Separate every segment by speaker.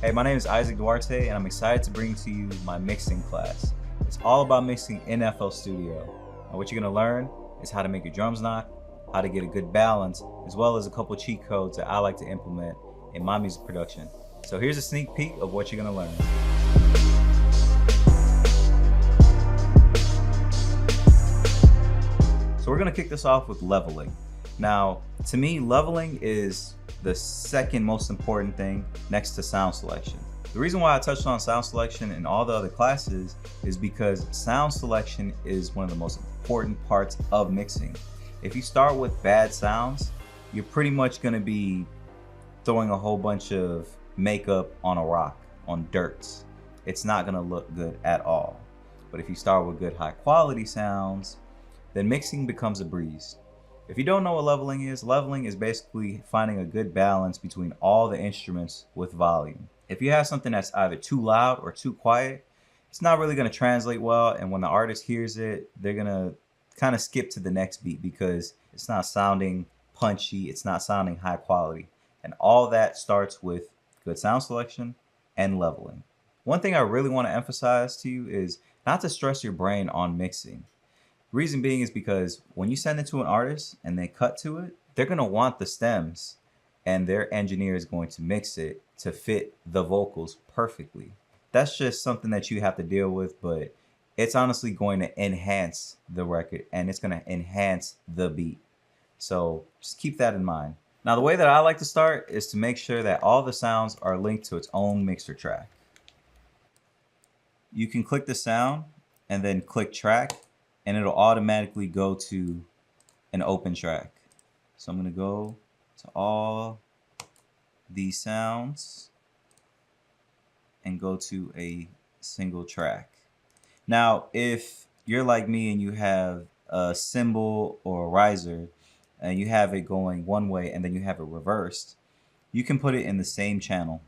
Speaker 1: Hey, my name is Duarte, and I'm excited to bring to you my mixing class. It's all about mixing in FL Studio. And what you're gonna learn is how to make your drums knock, how to get a good balance, as well as a couple cheat codes that I like to implement in my music production. So here's a sneak peek of what you're gonna learn. So we're gonna kick this off with leveling. Now, to me, leveling is the second most important thing next to sound selection. The reason why I touched on sound selection in all the other classes is because sound selection is one of the most important parts of mixing. If you start with bad sounds, you're pretty much gonna be throwing a whole bunch of makeup on a rock, on dirts. It's not gonna look good at all. But if you start with good high quality sounds, then mixing becomes a breeze. If you don't know what leveling is basically finding a good balance between all the instruments with volume. If you have something that's either too loud or too quiet, it's not really gonna translate well, and when the artist hears it, they're gonna kind of skip to the next beat because it's not sounding punchy, it's not sounding high quality. And all that starts with good sound selection and leveling. One thing I really want to emphasize to you is not to stress your brain on mixing. Reason being is because when you send it to an artist and they cut to it, they're going to want the stems and their engineer is going to mix it to fit the vocals perfectly. That's just something that you have to deal with, but it's honestly going to enhance the record and it's going to enhance the beat. So just keep that in mind. Now, the way that I like to start is to make sure that all the sounds are linked to its own mixer track. You can click the sound and then click track, and it'll automatically go to an open track. So I'm gonna go to all these sounds and go to a single track. Now, if you're like me and you have a cymbal or a riser and you have it going one way and then you have it reversed, you can put it in the same channel.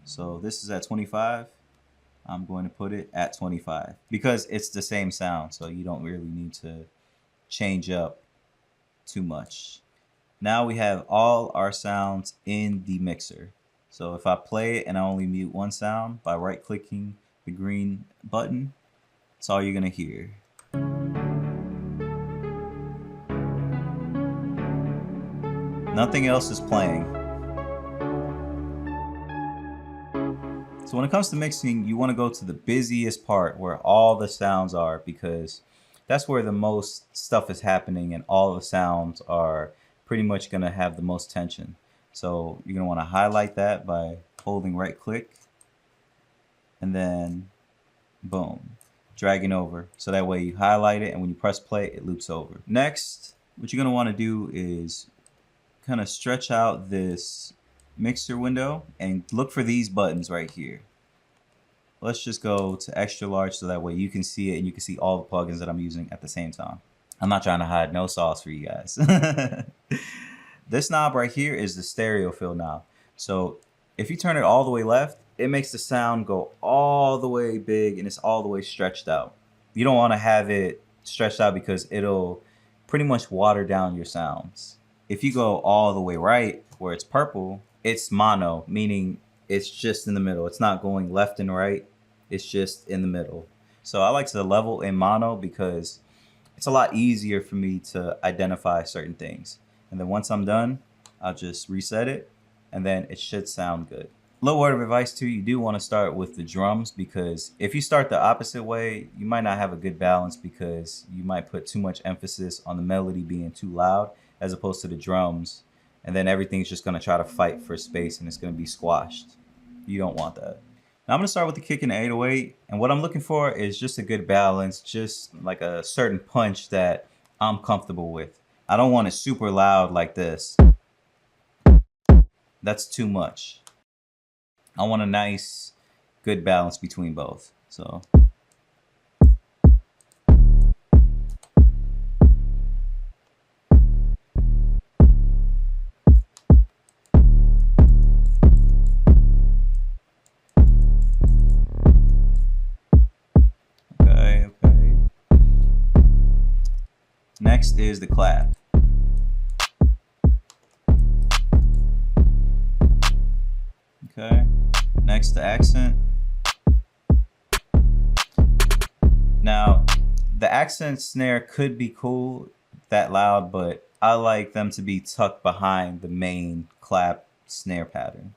Speaker 1: So this is at 25. I'm going to put it at 25 because it's the same sound, so you don't really need to change up too much. Now we have all our sounds in the mixer. So if I play it and I only mute one sound by right-clicking the green button, that's all you're gonna hear. Nothing else is playing. So when it comes to mixing, you want to go to the busiest part where all the sounds are because that's where the most stuff is happening and all the sounds are pretty much going to have the most tension. So you're going to want to highlight that by holding right click and then boom, dragging over. So that way you highlight it and when you press play, it loops over. Next, what you're going to want to do is kind of stretch out this mixer window and look for these buttons right here. Let's just go to extra large so that way you can see it and you can see all the plugins that I'm using at the same time. I'm not trying to hide no sauce for you guys. This knob right here is the stereo fill knob. So if you turn it all the way left, it makes the sound go all the way big and it's all the way stretched out. You don't want to have it stretched out because it'll pretty much water down your sounds. If you go all the way right where it's purple, it's mono, meaning it's just in the middle. It's not going left and right. It's just in the middle. So I like to level in mono because it's a lot easier for me to identify certain things. And then once I'm done, I'll just reset it and then it should sound good. Little word of advice too, you do want to start with the drums because if you start the opposite way, you might not have a good balance because you might put too much emphasis on the melody being too loud as opposed to the drums. And then everything's just going to try to fight for space and it's going to be squashed. You don't want that. Now I'm going to start with the kick and the 808. And what I'm looking for is just a good balance, just like a certain punch that I'm comfortable with. I don't want it super loud like this. That's too much. I want a nice, good balance between both. So. Next is the clap. Okay, Next, the accent. Now, the accent snare could be cool, that loud, but I like them to be tucked behind the main clap snare pattern.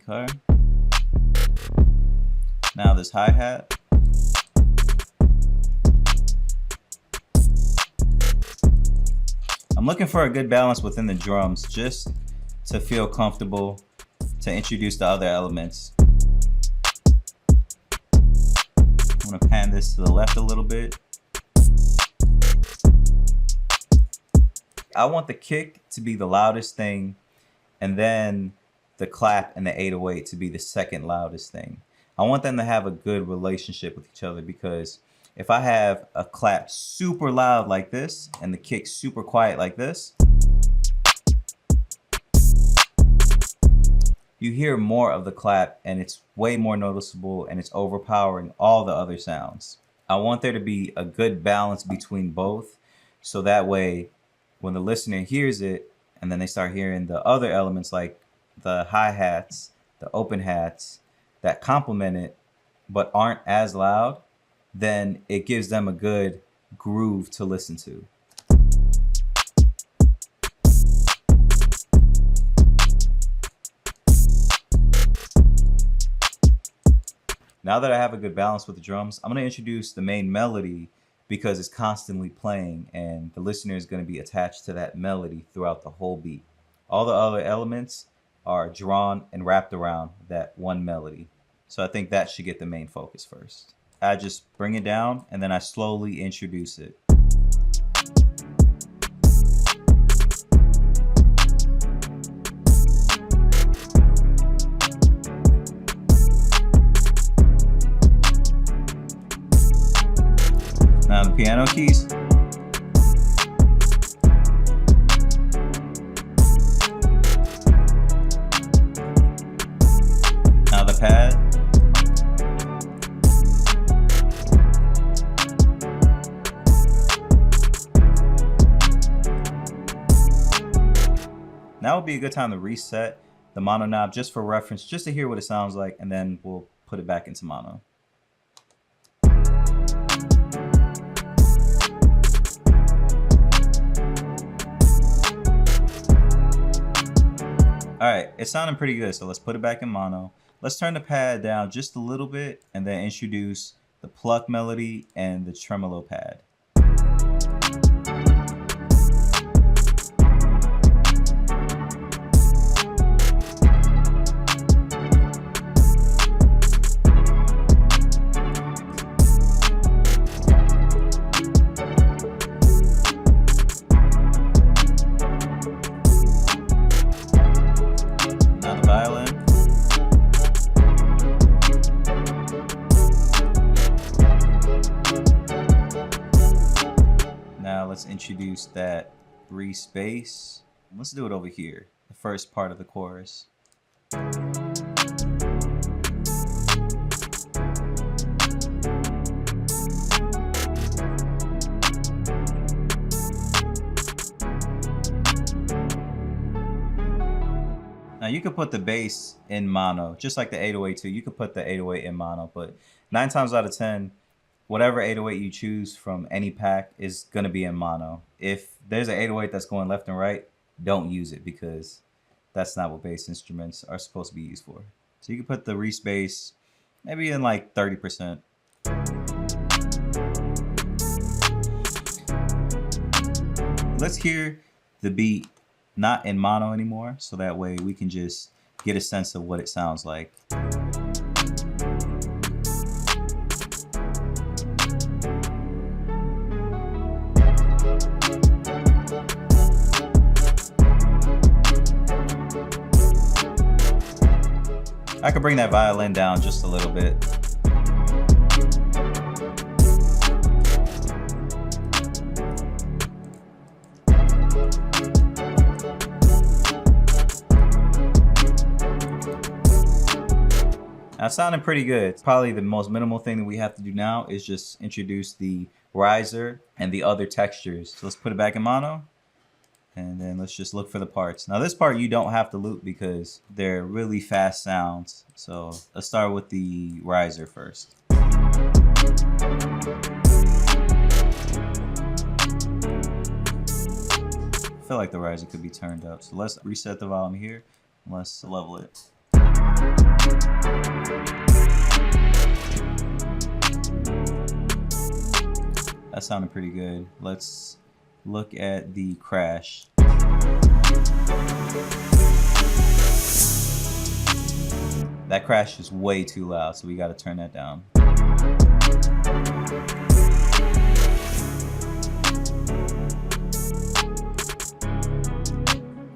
Speaker 1: Okay. Now this hi-hat. I'm looking for a good balance within the drums just to feel comfortable to introduce the other elements. I'm gonna pan this to the left a little bit. I want the kick to be the loudest thing, and then the clap and the 808 to be the second loudest thing. I want them to have a good relationship with each other, because if I have a clap super loud like this and the kick super quiet like this, you hear more of the clap and it's way more noticeable and it's overpowering all the other sounds. I want there to be a good balance between both, so that way when the listener hears it and then they start hearing the other elements like the hi-hats, the open hats that complement it but aren't as loud, then it gives them a good groove to listen to. Now that I have a good balance with the drums, I'm going to introduce the main melody, because it's constantly playing and the listener is going to be attached to that melody throughout the whole beat. All the other elements are drawn and wrapped around that one melody. So I think that should get the main focus first. I just bring it down and then I slowly introduce it. Now the piano keys. Now the pad. Now would be a good time to reset the mono knob just for reference, just to hear what it sounds like, and then we'll put it back into mono. All right, it's sounding pretty good, so let's put it back in mono. Let's turn the pad down just a little bit and then introduce the pluck melody and the tremolo pad. Let's introduce that breeze bass. Let's do it over here, the first part of the chorus. Now you could put the bass in mono, just like the 808 too. You could put the 808 in mono, but 9 times out of 10, whatever 808 you choose from any pack is going to be in mono. If there's an 808 that's going left and right, don't use it, because that's not what bass instruments are supposed to be used for. So you can put the Reese bass maybe in like 30%. Let's hear the beat not in mono anymore, so that way we can just get a sense of what it sounds like. I could bring that violin down just a little bit. Now, it's sounding pretty good. Probably the most minimal thing that we have to do now is just introduce the riser and the other textures. So let's put it back in mono. And then let's just look for the parts. Now this part you don't have to loop because they're really fast sounds. So let's start with the riser first. I feel like the riser could be turned up. So let's reset the volume here and let's level it. That sounded pretty good. Let's look at the crash. That crash is way too loud, so we got to turn that down.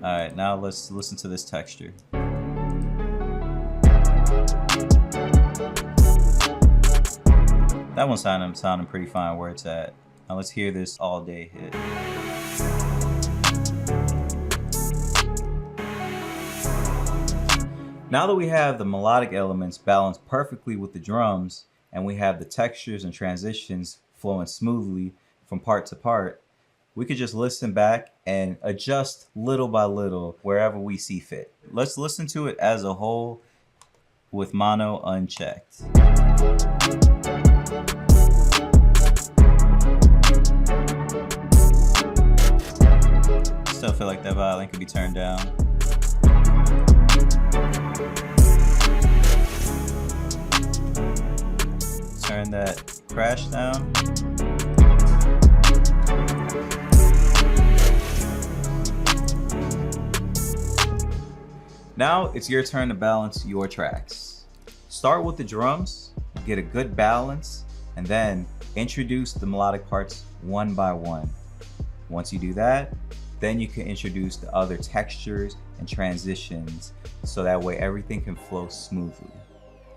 Speaker 1: Alright, now let's listen to this texture. That one sounding pretty fine where it's at. Now let's hear this all day hit. Now that we have the melodic elements balanced perfectly with the drums, and we have the textures and transitions flowing smoothly from part to part, we could just listen back and adjust little by little wherever we see fit. Let's listen to it as a whole with mono unchecked. Still feel like that violin could be turned down. Turn that crash down. Now it's your turn to balance your tracks. Start with the drums, get a good balance, and then introduce the melodic parts one by one. Once you do that, then you can introduce the other textures and transitions so that way everything can flow smoothly.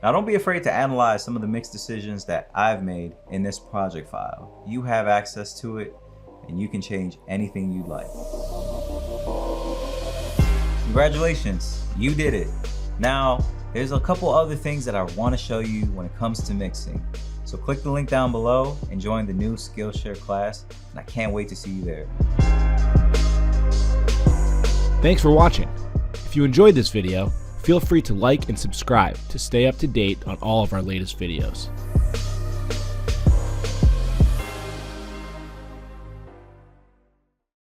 Speaker 1: Now don't be afraid to analyze some of the mix decisions that I've made in this project file. You have access to it and you can change anything you'd like. Congratulations, you did it. Now, there's a couple other things that I want to show you when it comes to mixing. So click the link down below and join the new Skillshare class, and I can't wait to see you there.
Speaker 2: Thanks for watching. If you enjoyed this video, feel free to like and subscribe to stay up to date on all of our latest videos.